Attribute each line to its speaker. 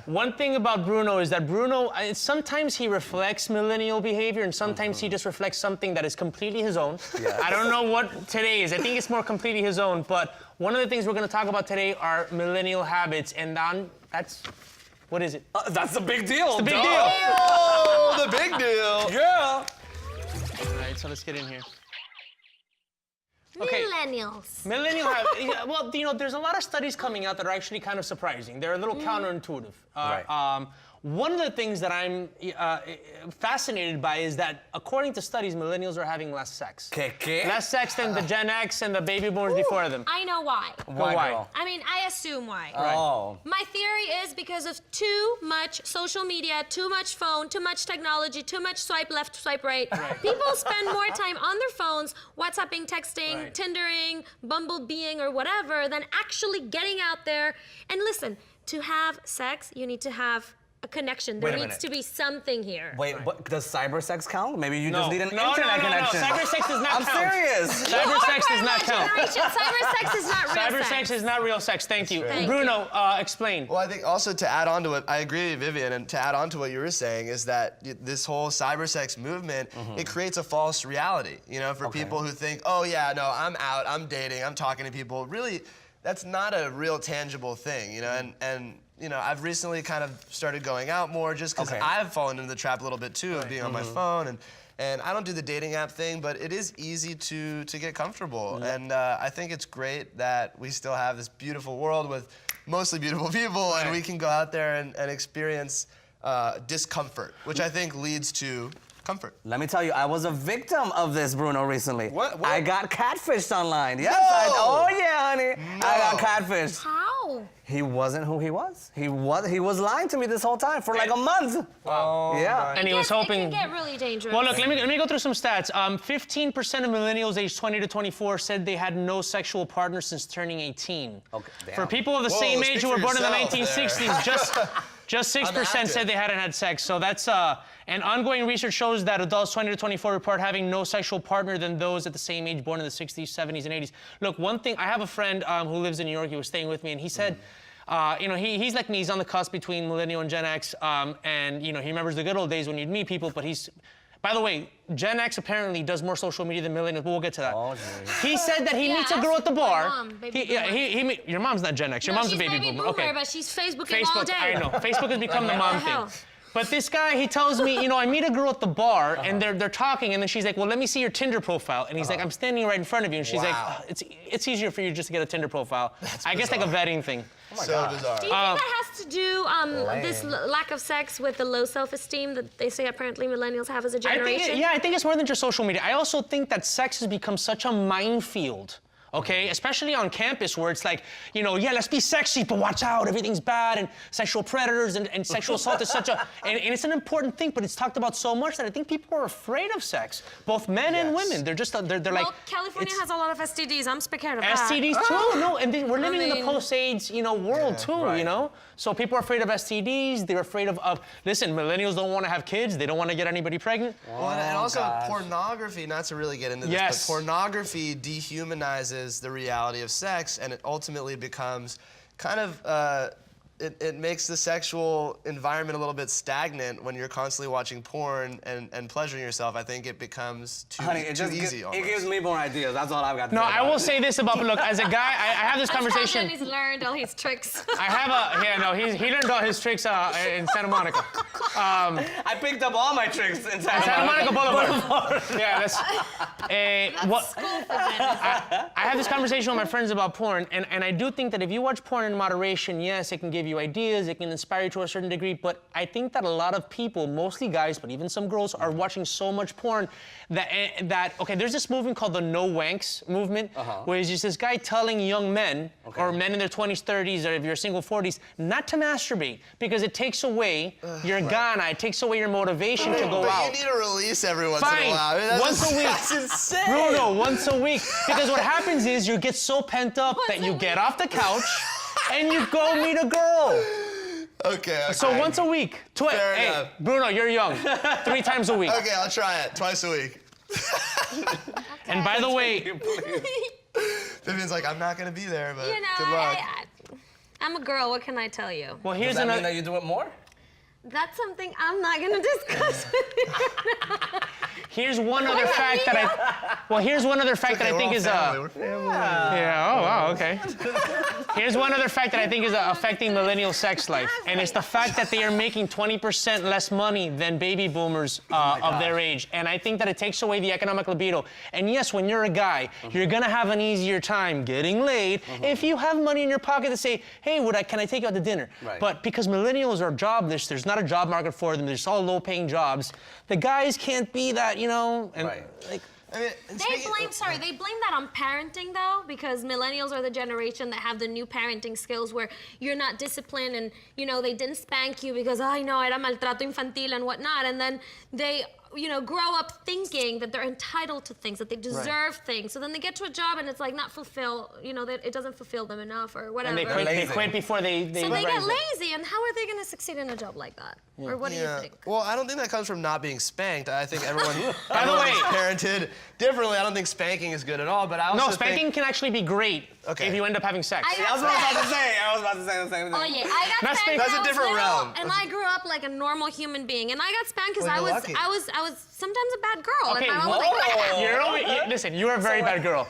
Speaker 1: One thing about Bruno is that Bruno, sometimes he reflects millennial behavior and sometimes he just reflects something that is completely his own. Yes. I don't know what today is. I think it's more completely his own, but one of the things we're going to talk about today are millennial habits, and that's, what is it?
Speaker 2: That's the big deal.
Speaker 1: It's the big deal.
Speaker 3: Oh, the big deal.
Speaker 2: Yeah.
Speaker 1: All right, so let's get in here. Okay.
Speaker 4: Millennials.
Speaker 1: Millennial habits. Well, you know, there's a lot of studies coming out that are actually kind of surprising. They're a little counterintuitive.
Speaker 2: Right.
Speaker 1: One of the things that I'm fascinated by is that, according to studies, millennials are having less sex.
Speaker 2: ¿Qué?
Speaker 1: Less sex than the Gen X and the baby boomers before them.
Speaker 4: I know why.
Speaker 1: Why?
Speaker 2: Girl?
Speaker 4: I mean, I assume why.
Speaker 2: Oh.
Speaker 4: My theory is because of too much social media, too much phone, too much technology, too much swipe left, swipe right. People spend more time on their phones, WhatsApping, texting, Tindering, Bumblebeeing, or whatever, than actually getting out there. And listen, to have sex, you need to have a connection. There needs to be something here.
Speaker 2: Wait, does cyber sex count? Maybe you just need an
Speaker 1: No,
Speaker 2: internet connection.
Speaker 1: No, cyber sex does not count.
Speaker 2: I'm serious.
Speaker 1: Cyber sex does not count.
Speaker 4: Cyber sex is not real
Speaker 1: Cyber
Speaker 4: sex.
Speaker 1: sex is not real sex. Thank you.
Speaker 4: Thank
Speaker 1: Bruno, explain.
Speaker 3: Well, I think also to add on to what, I agree with Vivian, and to add on to what you were saying is that this whole cyber sex movement, it creates a false reality, you know, for people who think, oh yeah, no, I'm out, I'm dating, I'm talking to people. Really, that's not a real tangible thing, you know, and you know, I've recently kind of started going out more just because I've fallen into the trap a little bit too of being on my phone, and I don't do the dating app thing, but it is easy to get comfortable, and I think it's great that we still have this beautiful world with mostly beautiful people, and we can go out there and experience discomfort, which I think leads to comfort.
Speaker 2: Let me tell you, I was a victim of this, Bruno, recently.
Speaker 3: What?
Speaker 2: I got catfished online. Yes,
Speaker 3: No!
Speaker 2: oh yeah, honey.
Speaker 3: No.
Speaker 2: I got catfished.
Speaker 4: How?
Speaker 2: He wasn't who he was. He was lying to me this whole time for like a month.
Speaker 1: Wow.
Speaker 2: Yeah.
Speaker 1: And he was hoping.
Speaker 4: It can get really dangerous.
Speaker 1: Well, look, let me go through some stats. 15% of millennials aged 20 to 24 said they had no sexual partner since turning 18.
Speaker 2: Okay, damn.
Speaker 1: For people of the same age who were born in the 1960s, just 6%
Speaker 3: active.
Speaker 1: said they hadn't had sex. So that's, and ongoing research shows that adults 20 to 24 report having no sexual partner than those at the same age born in the 60s, 70s, and 80s. Look, one thing, I have a friend who lives in New York, he was staying with me, and he said, you know, he's like me, he's on the cusp between millennial and Gen X, and, you know, he remembers the good old days when you'd meet people, but he's, by the way, Gen X apparently does more social media than millennials, but we'll get to that.
Speaker 2: Oh,
Speaker 1: he said that he meets a girl at the bar.
Speaker 4: Mom,
Speaker 1: Your mom's not Gen X, your mom's a baby boomer. Okay.
Speaker 4: But she's Facebooking all day.
Speaker 1: I know, Facebook has become the mom
Speaker 4: hell?
Speaker 1: thing. But this guy, he tells me, you know, I meet a girl at the bar, and they're talking, and then she's like, well, let me see your Tinder profile. And he's like, I'm standing right in front of you. And she's like, it's easier for you just to get a Tinder profile. I guess like a vetting thing.
Speaker 3: Oh so bizarre.
Speaker 4: Do you think that has to do this lack of sex with the low self-esteem that they say apparently millennials have as a generation?
Speaker 1: I think it's more than just social media. I also think that sex has become such a minefield. Okay, especially on campus where it's like, you know, yeah, let's be sexy, but watch out, everything's bad, and sexual predators and sexual assault is such a, and it's an important thing, but it's talked about so much that I think people are afraid of sex, both men and women. They're just, they're like.
Speaker 4: Well, California has a lot of STDs. I'm scared of that.
Speaker 1: STDs too, no, and we're living in the post-AIDS, you know, world too, you know? So people are afraid of STDs, they're afraid of, listen, millennials don't want to have kids, they don't want to get anybody pregnant.
Speaker 3: Well, and also pornography, not to really get into this, but pornography dehumanizes the reality of sex, and it ultimately becomes kind of, it makes the sexual environment a little bit stagnant when you're constantly watching porn and pleasuring yourself. I think it becomes too, easy.
Speaker 2: It gives me more ideas. That's all I've got to say.
Speaker 1: No, I will say this about, look, as a guy, I have this conversation.
Speaker 4: He's learned all his tricks.
Speaker 1: I have he learned all his tricks in Santa Monica.
Speaker 2: I picked up all my tricks in
Speaker 1: Santa Monica Boulevard. Yeah, that's. I have this conversation with my friends about porn, and I do think that if you watch porn in moderation, yes, it can give you ideas, it can inspire you to a certain degree, but I think that a lot of people, mostly guys, but even some girls, are watching so much porn that okay, there's this movement called the No Wanks movement, where it's just this guy telling young men, or men in their 20s, 30s, or if you're single, 40s, not to masturbate, because it takes away your ghana, it takes away your motivation to go out.
Speaker 3: You need a release every once in a while. I mean,
Speaker 1: once a week.
Speaker 3: That's insane.
Speaker 1: Bruno, once a week. Because what happens is you get so pent up that you get off the couch and you go meet a girl.
Speaker 3: Okay.
Speaker 1: So once a week. Hey,
Speaker 3: enough.
Speaker 1: Bruno, you're young. 3 times a week.
Speaker 3: Okay, I'll try it. Twice a week.
Speaker 1: And by the way,
Speaker 3: Vivian's like, I'm not gonna be there, but
Speaker 4: You know,
Speaker 3: good luck.
Speaker 4: I'm a girl, what can I tell you?
Speaker 1: Well,
Speaker 2: Does
Speaker 1: here's
Speaker 2: that mean
Speaker 1: another.
Speaker 2: that you do it more?
Speaker 4: That's something I'm not gonna discuss with you.
Speaker 1: Here's one other fact that I. Well, here's one other fact that I think is Yeah. Oh, wow. Okay. Here's one other fact that I think is affecting millennial sex life, and it's the fact that they are making 20% less money than baby boomers of their age, and I think that it takes away the economic libido. And yes, when you're a guy, you're gonna have an easier time getting laid if you have money in your pocket to say, hey, can I take you out to dinner?
Speaker 2: Right.
Speaker 1: But because millennials are jobless, there's not a job market for them. There's all low-paying jobs. The guys can't be that, you know. And
Speaker 2: Right.
Speaker 1: like,
Speaker 3: I mean,
Speaker 4: They blame that on parenting though, because millennials are the generation that have the new parenting skills where you're not disciplined and, you know, they didn't spank you because, ay no, era maltrato infantil and whatnot. And then they, you know, grow up thinking that they're entitled to things, that they deserve things. So then they get to a job and it's like not fulfill, you know, that it doesn't fulfill them enough or whatever.
Speaker 1: and they quit before they
Speaker 4: so they get
Speaker 1: rise up.
Speaker 4: lazy, and how are they going to succeed in a job like that? Or what do you think?
Speaker 3: Well, I don't think that comes from not being spanked. I think everyone
Speaker 1: By the way,
Speaker 3: is parented differently. I don't think spanking is good at all, but I also
Speaker 1: no, spanking can actually be great
Speaker 3: Okay.
Speaker 1: if you end up having sex.
Speaker 2: I was about to say. I was about to say the same thing.
Speaker 4: Oh yeah, I got
Speaker 1: That's
Speaker 4: spanked.
Speaker 3: that's
Speaker 4: when
Speaker 3: a
Speaker 4: I was
Speaker 3: different
Speaker 4: little,
Speaker 3: realm.
Speaker 4: and I grew up like a normal human being, and I got spanked because
Speaker 3: Well,
Speaker 4: I
Speaker 3: you're
Speaker 4: was
Speaker 3: lucky.
Speaker 4: sometimes a bad girl,
Speaker 1: Okay,
Speaker 4: and my mom was like,
Speaker 1: listen, you're a very bad girl.